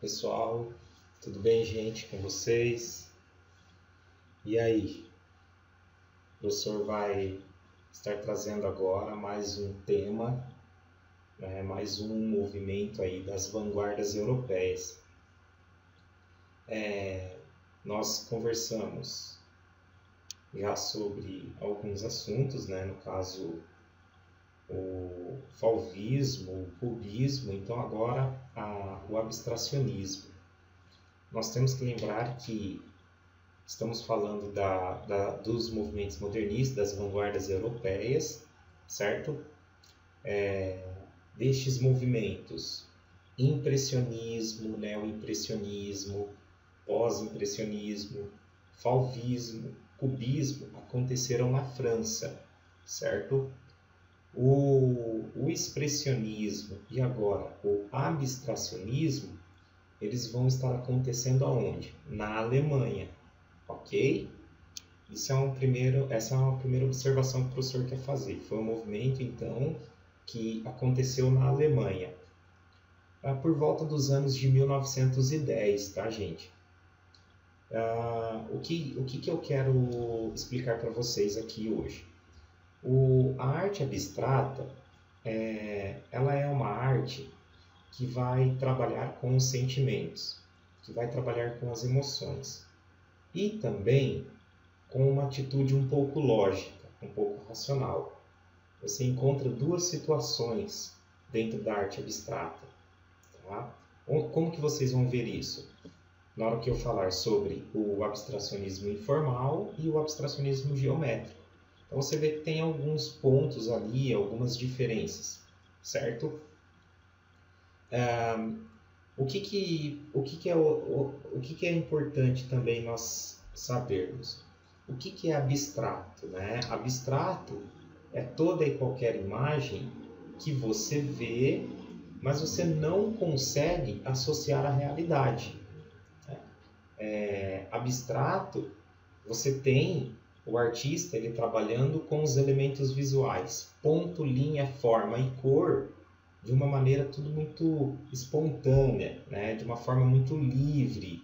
Pessoal, tudo bem, gente, com vocês? E aí, o professor vai estar trazendo agora mais um tema, mais um movimento aí das vanguardas europeias. Nós conversamos já sobre alguns assuntos, no caso o fauvismo, o cubismo, então agora o abstracionismo. Nós temos que lembrar que estamos falando dos movimentos modernistas, das vanguardas europeias, certo? Destes movimentos, impressionismo, neoimpressionismo, pós-impressionismo, fauvismo, cubismo, aconteceram na França, certo? O expressionismo e agora o abstracionismo, eles vão estar acontecendo aonde? Na Alemanha. Ok? Essa é uma primeira observação que o professor quer fazer. Foi um movimento, então, que aconteceu na Alemanha, por volta dos anos de 1910, tá, gente? O que eu quero explicar para vocês aqui hoje? A arte abstrata, ela é uma arte que vai trabalhar com os sentimentos, que vai trabalhar com as emoções. E também com uma atitude um pouco lógica, um pouco racional. Você encontra duas situações dentro da arte abstrata. Tá? Como que vocês vão ver isso? Na hora que eu falar sobre o abstracionismo informal e o abstracionismo geométrico. Então você vê que tem alguns pontos ali, algumas diferenças, certo? O que é importante também nós sabermos? O que é abstrato? Abstrato é toda e qualquer imagem que você vê, mas você não consegue associar à realidade. Abstrato, você tem o artista ele trabalhando com os elementos visuais, ponto, linha, forma e cor, de uma maneira tudo muito espontânea, de uma forma muito livre.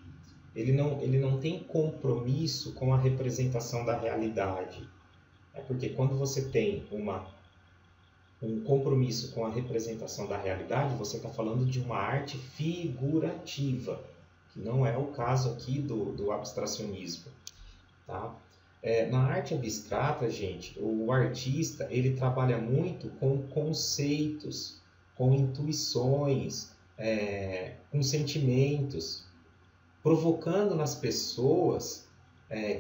Ele não tem compromisso com a representação da realidade. Porque quando você tem um compromisso com a representação da realidade, você está falando de uma arte figurativa, que não é o caso aqui do abstracionismo. Tá? Na arte abstrata, gente, o artista ele trabalha muito com conceitos, com intuições, com sentimentos, provocando nas pessoas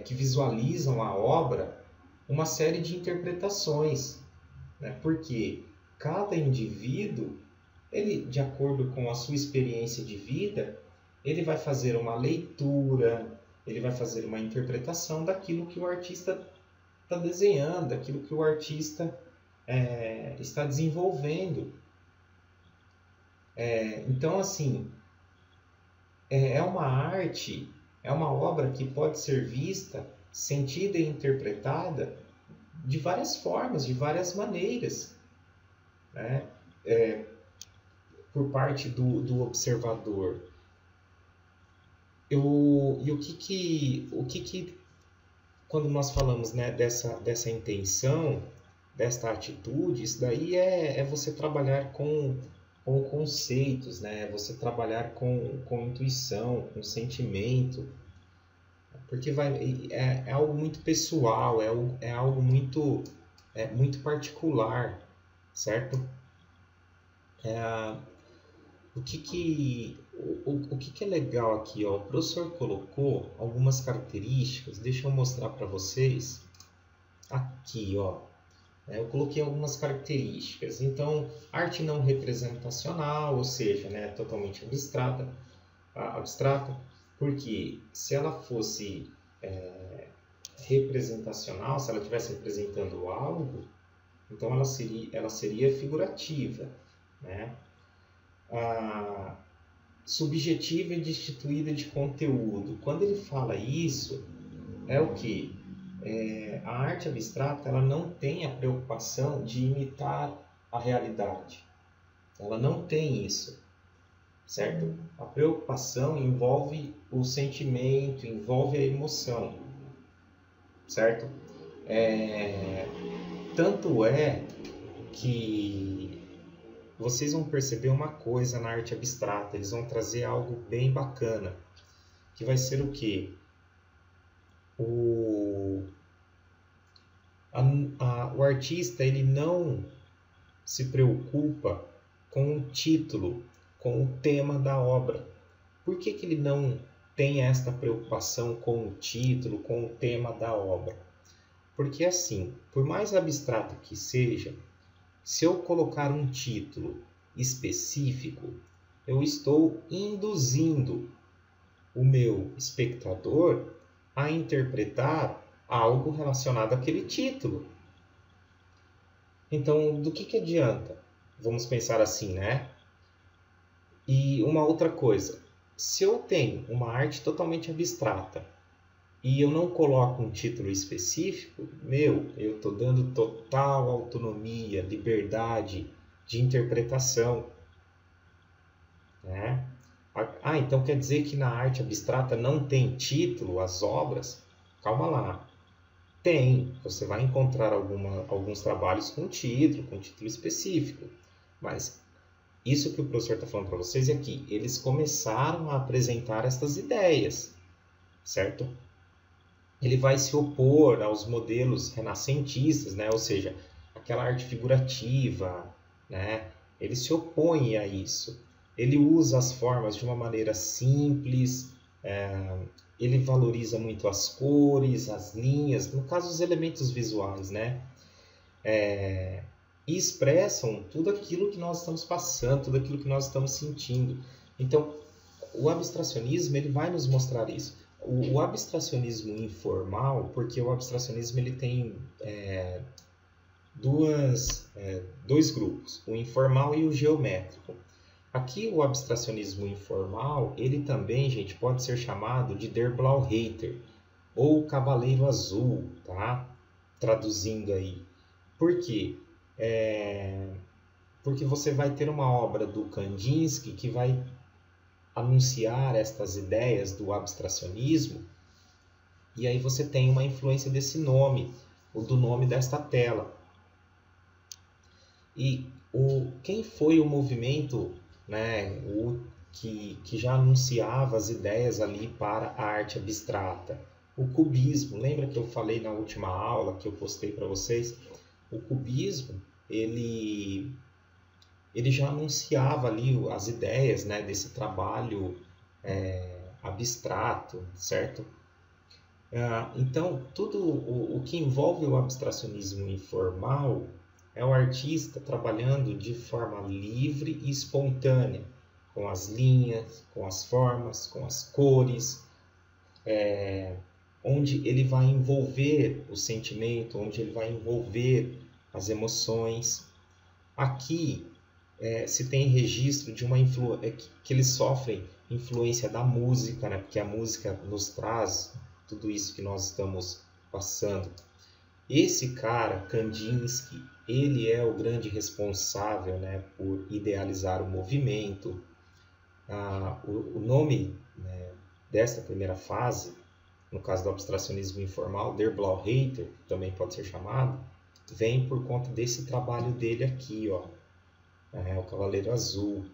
que visualizam a obra uma série de interpretações, porque cada indivíduo, ele, de acordo com a sua experiência de vida, ele vai fazer uma leitura, ele vai fazer uma interpretação daquilo que o artista está desenhando, daquilo que o artista está desenvolvendo. Então, assim, é uma arte, é uma obra que pode ser vista, sentida e interpretada de várias formas, de várias maneiras, por parte do observador. E o que quando nós falamos dessa intenção, desta atitude, isso daí é você trabalhar com conceitos, você trabalhar com intuição, com sentimento, porque é algo muito pessoal, é algo muito particular, certo? O que é legal aqui, ó, o professor colocou algumas características, deixa eu mostrar para vocês aqui, ó. Eu coloquei algumas características. Então, arte não representacional, ou seja, totalmente abstrata, porque se ela fosse representacional, se ela estivesse representando algo, então ela seria figurativa, subjetiva e destituída de conteúdo. Quando ele fala isso, é o que? A arte abstrata ela não tem a preocupação de imitar a realidade. Ela não tem isso, certo? A preocupação envolve o sentimento, envolve a emoção, certo? Tanto é que vocês vão perceber uma coisa na arte abstrata, eles vão trazer algo bem bacana, que vai ser o quê? O artista ele não se preocupa com o título, com o tema da obra. Por que ele não tem esta preocupação com o título, com o tema da obra? Porque assim, por mais abstrato que seja, se eu colocar um título específico, eu estou induzindo o meu espectador a interpretar algo relacionado àquele título. Então, do que adianta? Vamos pensar assim, né? E uma outra coisa, se eu tenho uma arte totalmente abstrata e eu não coloco um título específico, eu estou dando total autonomia, liberdade de interpretação, né? Então quer dizer que na arte abstrata não tem título as obras? Calma lá. Tem, você vai encontrar alguns trabalhos com título específico, mas isso que o professor está falando para vocês é que eles começaram a apresentar estas ideias, certo? Ele vai se opor aos modelos renascentistas, né? Ou seja, aquela arte figurativa, né? Ele se opõe a isso. Ele usa as formas de uma maneira simples, ele valoriza muito as cores, as linhas, no caso os elementos visuais, né? E expressam tudo aquilo que nós estamos passando, tudo aquilo que nós estamos sentindo. Então, o abstracionismo ele vai nos mostrar isso. O abstracionismo informal, porque o abstracionismo ele tem dois grupos, o informal e o geométrico. Aqui o abstracionismo informal, ele também, gente, pode ser chamado de Der Blaue Reiter, ou Cavaleiro Azul, tá? Traduzindo aí. Por quê? Porque você vai ter uma obra do Kandinsky que vai anunciar estas ideias do abstracionismo, e aí você tem uma influência desse nome, ou do nome desta tela. E quem foi o movimento, né, que já anunciava as ideias ali para a arte abstrata? O cubismo. Lembra que eu falei na última aula que eu postei para vocês? O cubismo, ele já anunciava ali as ideias, né, desse trabalho abstrato, certo? Então, tudo o que envolve o abstracionismo informal é o artista trabalhando de forma livre e espontânea, com as linhas, com as formas, com as cores, onde ele vai envolver o sentimento, onde ele vai envolver as emoções. Aqui se tem registro de que eles sofrem influência da música, né? Porque a música nos traz tudo isso que nós estamos passando. Esse cara, Kandinsky, ele é o grande responsável, né, por idealizar o movimento. O nome, né, desta primeira fase, no caso do abstracionismo informal, Der Blaue Reiter, também pode ser chamado, vem por conta desse trabalho dele aqui, ó, o Cavaleiro Azul.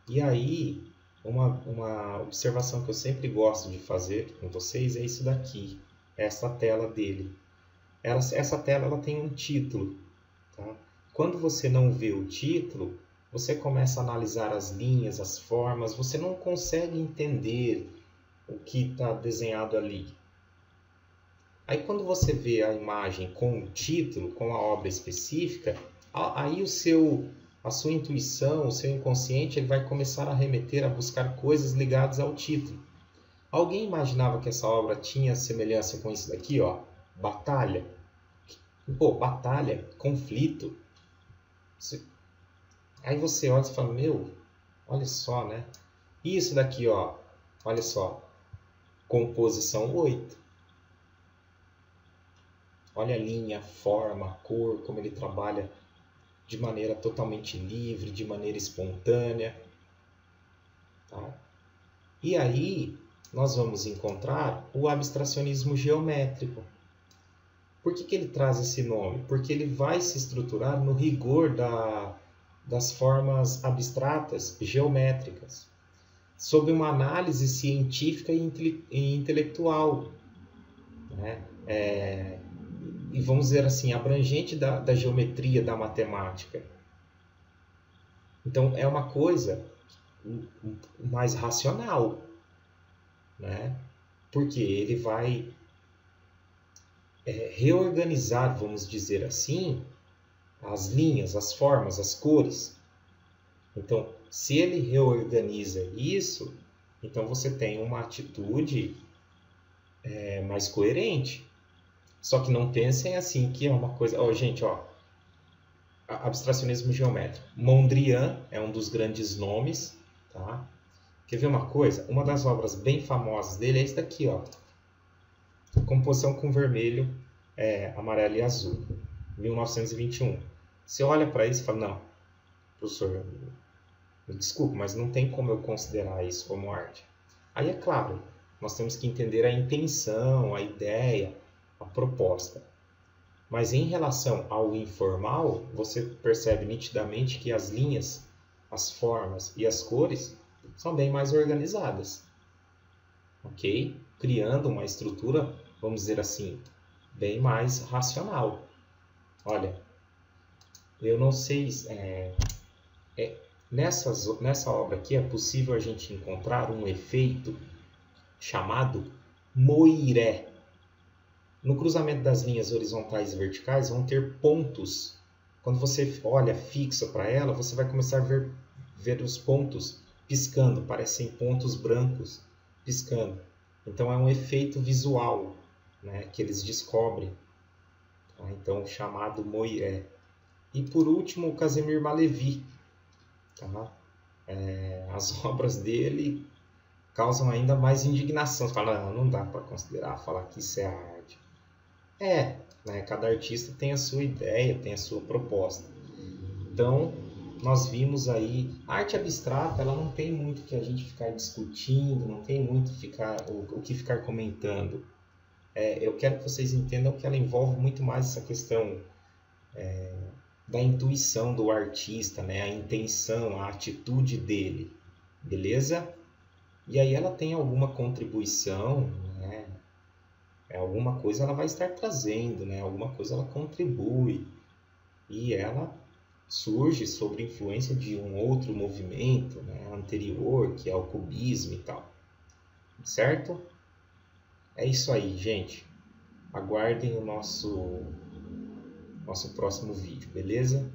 E aí, uma observação que eu sempre gosto de fazer com vocês é isso daqui, essa tela dele. Essa tela ela tem um título. Tá? Quando você não vê o título, você começa a analisar as linhas, as formas, você não consegue entender o que está desenhado ali. Aí quando você vê a imagem com o título, com a obra específica, aí a sua intuição, o seu inconsciente, ele vai começar a remeter, a buscar coisas ligadas ao título. Alguém imaginava que essa obra tinha semelhança com isso daqui, ó? Batalha. Pô, batalha, conflito. Aí você olha e fala, olha só, né? E isso daqui, ó, olha só, composição 8. Olha a linha, a forma, a cor, como ele trabalha de maneira totalmente livre, de maneira espontânea. Tá? E aí nós vamos encontrar o abstracionismo geométrico. Por que ele traz esse nome? Porque ele vai se estruturar no rigor das formas abstratas geométricas, sob uma análise científica e intelectual, né? E vamos dizer assim, abrangente da geometria da matemática. Então, é uma coisa mais racional, né? Porque ele vai reorganizar, vamos dizer assim, as linhas, as formas, as cores. Então, se ele reorganiza isso, então você tem uma atitude mais coerente. Só que não pensem assim que é uma coisa... gente, abstracionismo geométrico. Mondrian é um dos grandes nomes, tá? Quer ver uma coisa? Uma das obras bem famosas dele é esse daqui, ó. Composição com vermelho, amarelo e azul, 1921. Você olha para isso e fala, não, professor, me desculpe, mas não tem como eu considerar isso como arte. Aí é claro, nós temos que entender a intenção, a ideia, a proposta. Mas em relação ao informal, você percebe nitidamente que as linhas, as formas e as cores são bem mais organizadas. Ok? Criando uma estrutura, vamos dizer assim, bem mais racional. Olha, eu não sei... nessa obra aqui é possível a gente encontrar um efeito chamado moiré. No cruzamento das linhas horizontais e verticais vão ter pontos. Quando você olha fixo para ela, você vai começar a ver os pontos piscando, parecem pontos brancos piscando. Então é um efeito visual, né, que eles descobrem. Tá? Então, chamado moiré. E por último, o Casimir Malevich. Tá? As obras dele causam ainda mais indignação. Você fala, não dá para considerar, falar que isso é arte. Né? Cada artista tem a sua ideia, tem a sua proposta. Então, nós vimos aí, a arte abstrata, ela não tem muito que a gente ficar discutindo, não tem muito o que ficar comentando. Eu quero que vocês entendam que ela envolve muito mais essa questão da intuição do artista, né? A intenção, a atitude dele, beleza? E aí ela tem alguma contribuição, né? Alguma coisa ela vai estar trazendo, né? Alguma coisa ela contribui. E ela surge sob influência de um outro movimento, né, anterior, que é o cubismo e tal. Certo? É isso aí, gente. Aguardem o nosso próximo vídeo, beleza?